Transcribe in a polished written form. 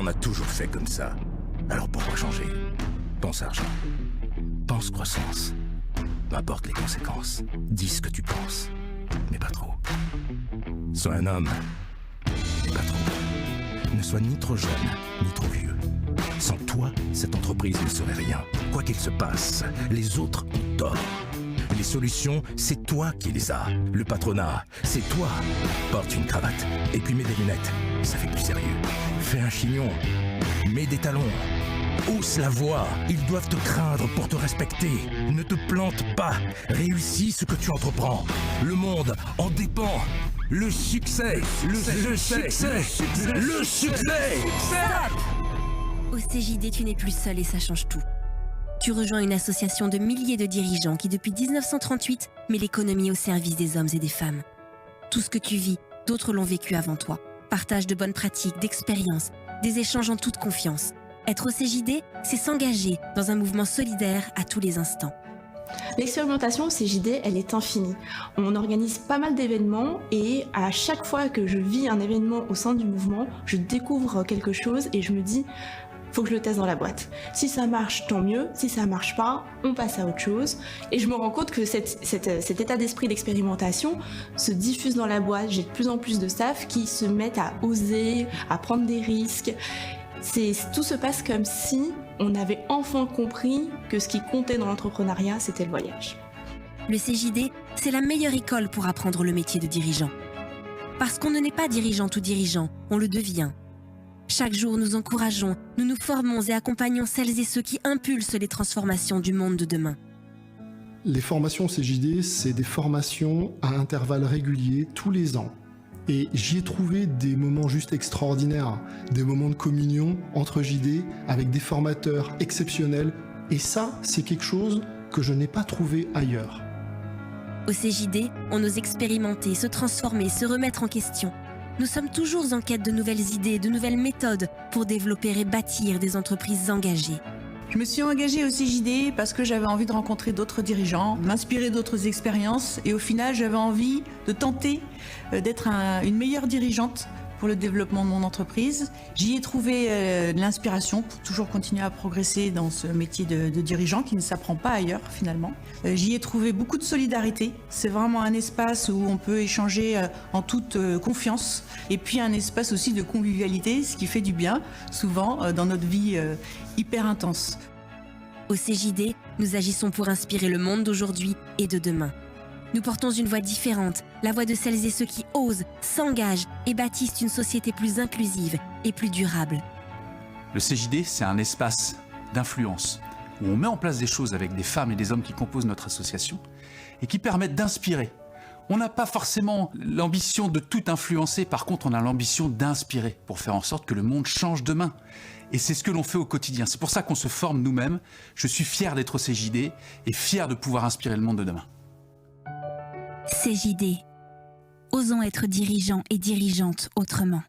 On a toujours fait comme ça. Alors pourquoi changer? Pense argent. Pense croissance. Peu importe les conséquences. Dis ce que tu penses. Mais pas trop. Sois un homme. Mais pas trop. Ne sois ni trop jeune, ni trop vieux. Sans toi, cette entreprise ne serait rien. Quoi qu'il se passe, les autres ont tort. Les solutions, c'est toi qui les as. Le patronat, c'est toi. Porte une cravate et puis mets des lunettes. Ça fait plus sérieux. Fais un chignon. Mets des talons. Hausse la voix. Ils doivent te craindre pour te respecter. Ne te plante pas. Réussis ce que tu entreprends. Le monde en dépend. Le succès. Le succès. Le succès. Au CJD, tu n'es plus seul et ça change tout. Tu rejoins une association de milliers de dirigeants qui, depuis 1938, met l'économie au service des hommes et des femmes. Tout ce que tu vis, d'autres l'ont vécu avant toi. Partage de bonnes pratiques, d'expériences, des échanges en toute confiance. Être au CJD, c'est s'engager dans un mouvement solidaire à tous les instants. L'expérimentation au CJD, elle est infinie. On organise pas mal d'événements et à chaque fois que je vis un événement au sein du mouvement, je découvre quelque chose et je me dis faut que je le teste dans la boîte. Si ça marche, tant mieux. Si ça marche pas, on passe à autre chose. Et je me rends compte que cet état d'esprit d'expérimentation se diffuse dans la boîte. J'ai de plus en plus de staff qui se mettent à oser, à prendre des risques. Tout se passe comme si on avait enfin compris que ce qui comptait dans l'entrepreneuriat, c'était le voyage. Le CJD, c'est la meilleure école pour apprendre le métier de dirigeant. Parce qu'on ne naît pas dirigeante ou dirigeant, on le devient. Chaque jour, nous encourageons, nous nous formons et accompagnons celles et ceux qui impulsent les transformations du monde de demain. Les formations CJD, c'est des formations à intervalles réguliers tous les ans. Et j'y ai trouvé des moments juste extraordinaires, des moments de communion entre JD avec des formateurs exceptionnels. Et ça, c'est quelque chose que je n'ai pas trouvé ailleurs. Au CJD, on ose expérimenter, se transformer, se remettre en question. Nous sommes toujours en quête de nouvelles idées, de nouvelles méthodes pour développer et bâtir des entreprises engagées. Je me suis engagée au CJD parce que j'avais envie de rencontrer d'autres dirigeants, m'inspirer d'autres expériences et au final j'avais envie de tenter d'être une meilleure dirigeante pour le développement de mon entreprise. J'y ai trouvé de l'inspiration pour toujours continuer à progresser dans ce métier de dirigeant qui ne s'apprend pas ailleurs finalement. J'y ai trouvé beaucoup de solidarité. C'est vraiment un espace où on peut échanger en toute confiance et puis un espace aussi de convivialité, ce qui fait du bien souvent dans notre vie hyper intense. Au CJD, nous agissons pour inspirer le monde d'aujourd'hui et de demain. Nous portons une voix différente, la voix de celles et ceux qui osent, s'engagent et bâtissent une société plus inclusive et plus durable. Le CJD, c'est un espace d'influence où on met en place des choses avec des femmes et des hommes qui composent notre association et qui permettent d'inspirer. On n'a pas forcément l'ambition de tout influencer, par contre on a l'ambition d'inspirer pour faire en sorte que le monde change demain. Et c'est ce que l'on fait au quotidien. C'est pour ça qu'on se forme nous-mêmes. Je suis fier d'être au CJD et fier de pouvoir inspirer le monde de demain. CJD. Osons être dirigeants et dirigeantes autrement.